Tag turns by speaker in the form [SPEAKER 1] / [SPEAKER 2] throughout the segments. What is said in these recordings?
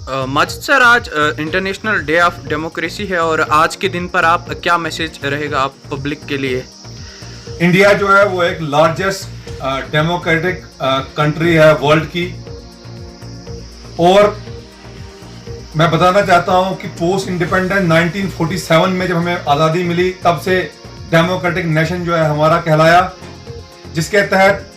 [SPEAKER 1] Majid sir, आज international day of democracy है और आज के दिन पर आप क्या मैसेज रहेगा आप पब्लिक के लिए?
[SPEAKER 2] इंडिया जो है वो एक लार्जेस्ट डेमोक्रेटिक कंट्री है वर्ल्ड की। और मैं बताना चाहता हूं कि पोस्ट इंडिपेंडेंस 1947 में जब हमें आज़ादी मिली तब से डेमोक्रेटिक नेशन जो है हमारा कहलाया, जिसके तहत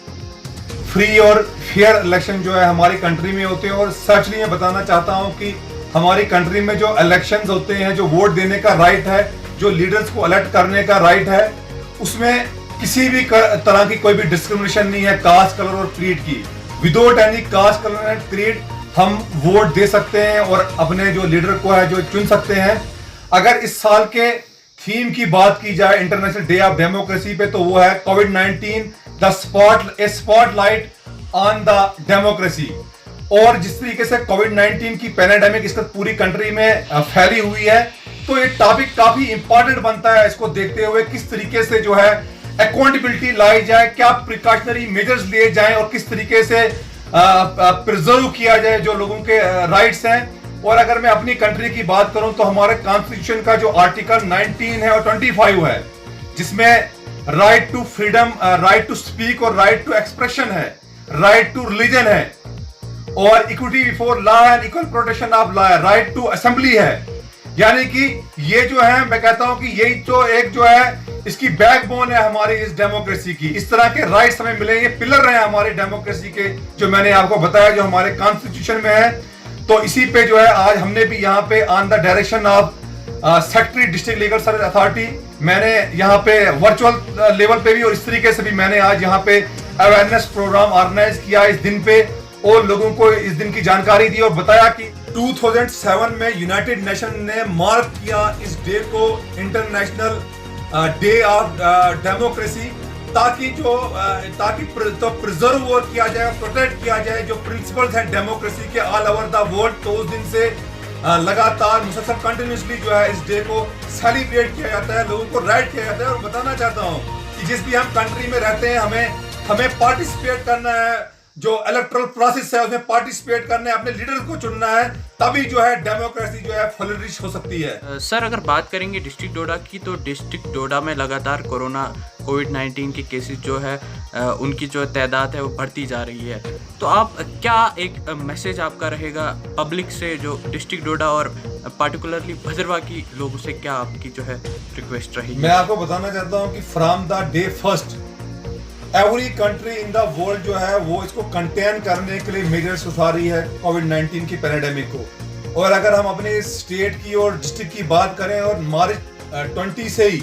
[SPEAKER 2] फ्री और फेयर इलेक्शन जो है हमारी कंट्री में होते हैं। और सचली मैं बताना चाहता हूं कि हमारी कंट्री में जो इलेक्शंस होते हैं, जो वोट देने का राइट है, जो लीडर्स को इलेक्ट करने का राइट है, उसमें किसी भी तरह की कोई भी डिस्क्रिमिनेशन नहीं है कास्ट, कलर और क्रीड की। Without any caste, colour and creed हम वोट दे सकते हैं और अपने जो लीडर को है जो चुन सकते हैं। अगर इस साल के थीम की बात की जाए इंटरनेशनल डे ऑफ डेमोक्रेसी पे, तो वो है कोविड-19 the spotlight on the democracy. और जिस तरीके से कोविड-19 की पैंडेमिक इस पूरी कंट्री में फैली हुई है, तो ये टॉपिक काफी इंपॉर्टेंट बनता है। इसको देखते हुए किस तरीके से जो है अकाउंटेबिलिटी लाई जाए, क्या प्रिकॉशनरी मेजर्स लिए जाएं और किस तरीके से प्रिजर्व किया जाए जो लोगों के राइट्स हैं। और अगर मैं अपनी कंट्री की बात करूं तो हमारे कॉन्स्टिट्यूशन का जो आर्टिकल 19 है और 25 है, जिसमें right to freedom, right to speak और राइट टू एक्सप्रेशन है, राइट टू रिलीजन है, और equity before law and equal protection of law, right to assembly है। यानी कि ये जो है, मैं कहता हूं कि यही तो एक जो है इसकी बैकबोन है हमारी इस डेमोक्रेसी की। इस तरह के राइट्स हमें मिले, ये पिलर रहे हमारी डेमोक्रेसी के, जो मैंने आपको बताया जो हमारे कॉन्स्टिट्यूशन में है। तो इसी पे जो है आज हमने भी यहाँ पे on the direction of secretary district legal service authority, मैंने यहाँ पे वर्चुअल लेवल पे भी और इस तरीके से भी मैंने आज यहाँ पे अवेयरनेस प्रोग्राम ऑर्गेनाइज किया इस दिन पे, और लोगों को इस दिन की जानकारी दी और बताया कि 2007 में यूनाइटेड नेशन ने मार्क किया इस डे को इंटरनेशनल डे ऑफ डेमोक्रेसी, ताकि प्रिजर्व और किया जाए, प्रोटेक्ट किया जाए जो प्रिंसिपल्स हैं डेमोक्रेसी के ऑल ओवर द वर्ल्ड। तो उस दिन से लगातार मुसलसल कंटिन्यूसली जो है इस डे को सेलिब्रेट किया जाता है, लोगों को राइट किया जाता है। और बताना चाहता हूँ कि जिस भी हम कंट्री में रहते हैं, हमें पार्टिसिपेट करना है, जो इलेक्टोरल प्रोसेस है उसमें पार्टिसिपेट करना है, अपने लीडर को चुनना है, तभी जो है डेमोक्रेसी जो है फ्लरिश हो सकती है।
[SPEAKER 1] सर, अगर बात करेंगे डिस्ट्रिक्ट डोडा की, तो डिस्ट्रिक्ट डोडा में लगातार कोविड-19 के केसेस जो है उनकी जो तादाद है वो बढ़ती जा रही है। तो आप क्या एक मैसेज आपका रहेगा पब्लिक से, जो डिस्ट्रिक्ट डोडा और पार्टिकुलरली भद्रवाह की लोगों से क्या आपकी जो है रिक्वेस्ट रहेगी?
[SPEAKER 2] मैं आपको बताना चाहता हूँ कि from the day first every country in the world जो है वो इसको कंटेन करने के लिए मेजर्स उठा रही है कोविड-19 की पैंडेमिक को। और अगर हम अपने स्टेट की और डिस्ट्रिक्ट की बात करें, और मार्च 20 से ही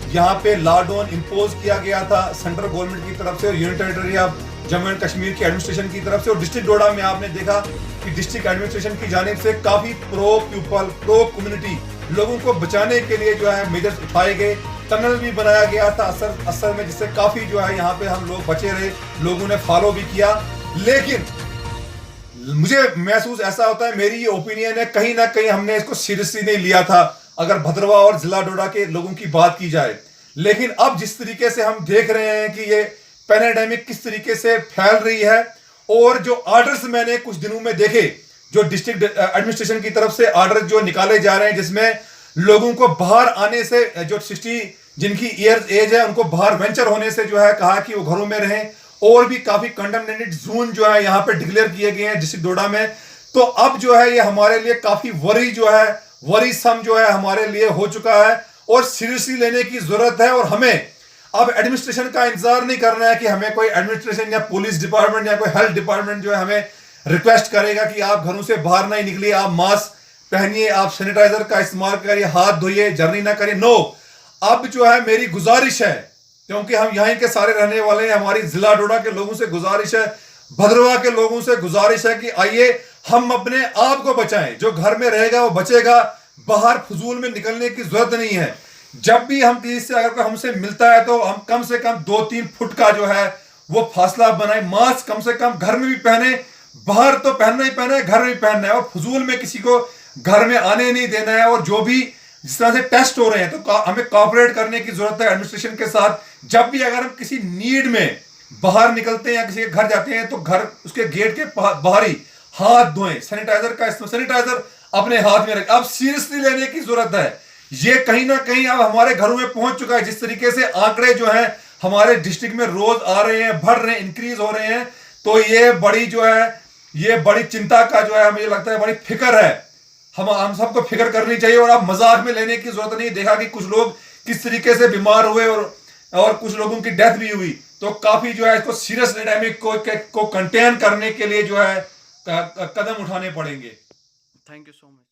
[SPEAKER 2] यहाँ पे लॉकडाउन इम्पोज किया गया था सेंट्रल गवर्नमेंट की तरफ से और union territory of Jammu and Kashmir की एडमिनिस्ट्रेशन की तरफ से। और डिस्ट्रिक्ट डोडा में आपने देखा कि डिस्ट्रिक्ट एडमिनिस्ट्रेशन की जानिब से काफी प्रो पीपल, प्रो कम्युनिटी लोगों को बचाने के लिए जो है मेजर्स उठाए गए। टनल भी बनाया गया था असर में, जिससे काफी जो है यहाँ पे हम लोग बचे रहे, लोगों ने फॉलो भी किया। लेकिन मुझे महसूस ऐसा होता है, मेरी ये ओपिनियन है, कहीं ना कहीं हमने इसको सीरियसली नहीं लिया था अगर भद्रवाह और जिला डोडा के लोगों की बात की जाए। लेकिन अब जिस तरीके से हम देख रहे हैं कि ये पैंडेमिक किस तरीके से फैल रही है, और जो ऑर्डर्स मैंने कुछ दिनों में देखे, जो डिस्ट्रिक्ट एडमिनिस्ट्रेशन की तरफ से ऑर्डर जो निकाले जा रहे हैं, जिसमें लोगों को बाहर आने से, जो 60 जिनकी ईयर्स एज है उनको बाहर वेंचर होने से जो है कहा कि वो घरों में रहें, और भी काफी कंटेनमेंटेड जोन जो है यहाँ पे डिक्लेयर किए गए हैं डिस्ट्रिक्ट डोडा में। तो अब जो है ये हमारे लिए काफी वरीसम जो है हमारे लिए हो चुका है और सीरियसली लेने की जरूरत है। और हमें अब एडमिनिस्ट्रेशन का इंतजार नहीं करना है कि हमें कोई एडमिनिस्ट्रेशन या पुलिस डिपार्टमेंट या कोई हेल्थ डिपार्टमेंट जो है हमें रिक्वेस्ट करेगा कि आप घरों से बाहर नहीं निकलिए, आप मास्क पहनिए, आप सैनिटाइजर का इस्तेमाल करिए, हाथ धोइए, जर्नी ना करिए। नो, अब जो है मेरी गुजारिश है, क्योंकि हम यहीं के सारे रहने वाले हैं, हमारी जिला डोडा के लोगों से गुजारिश है, भद्रवाह के लोगों से गुजारिश है कि आइए हम अपने आप को बचाएं। जो घर में रहेगा वो बचेगा, बाहर फजूल में निकलने की जरूरत नहीं है। जब भी हम किसी से अगर कोई हमसे मिलता है तो हम कम से कम 2-3 फुट का जो है वो फासला बनाए, मास्क कम से कम घर में भी पहने, बाहर तो पहनना ही पहना है, घर में भी पहनना है, और फजूल में किसी को घर में आने नहीं देना है। और जो भी जिस तरह से टेस्ट हो रहे हैं तो हमें कोऑपरेट करने की जरूरत है एडमिनिस्ट्रेशन के साथ। जब भी अगर हम किसी नीड में बाहर निकलते हैं या किसी के घर जाते हैं तो घर उसके गेट के बाहर ही हाथ धोएं, सैनिटाइजर का इस्तेमाल, सैनिटाइजर अपने हाथ में रखें। अब सीरियसली लेने की जरूरत है। ये कहीं ना कहीं अब हमारे घरों में पहुंच चुका है। जिस तरीके से आंकड़े जो हैं हमारे डिस्ट्रिक्ट में रोज आ रहे हैं, बढ़ रहे हैं, इंक्रीज हो रहे हैं, तो ये बड़ी जो है, ये बड़ी चिंता का जो है, मुझे लगता है बड़ी फिक्र है। हम सबको फिक्र करनी चाहिए। और अब मजाक में लेने की जरूरत नहीं। देखा कि कुछ लोग किस तरीके से बीमार हुए और कुछ लोगों की डेथ भी हुई। तो काफी जो है इसको सीरियस एपिडेमिक को कंटेन करने के लिए जो है कदम उठाने पड़ेंगे।
[SPEAKER 1] Thank you so much.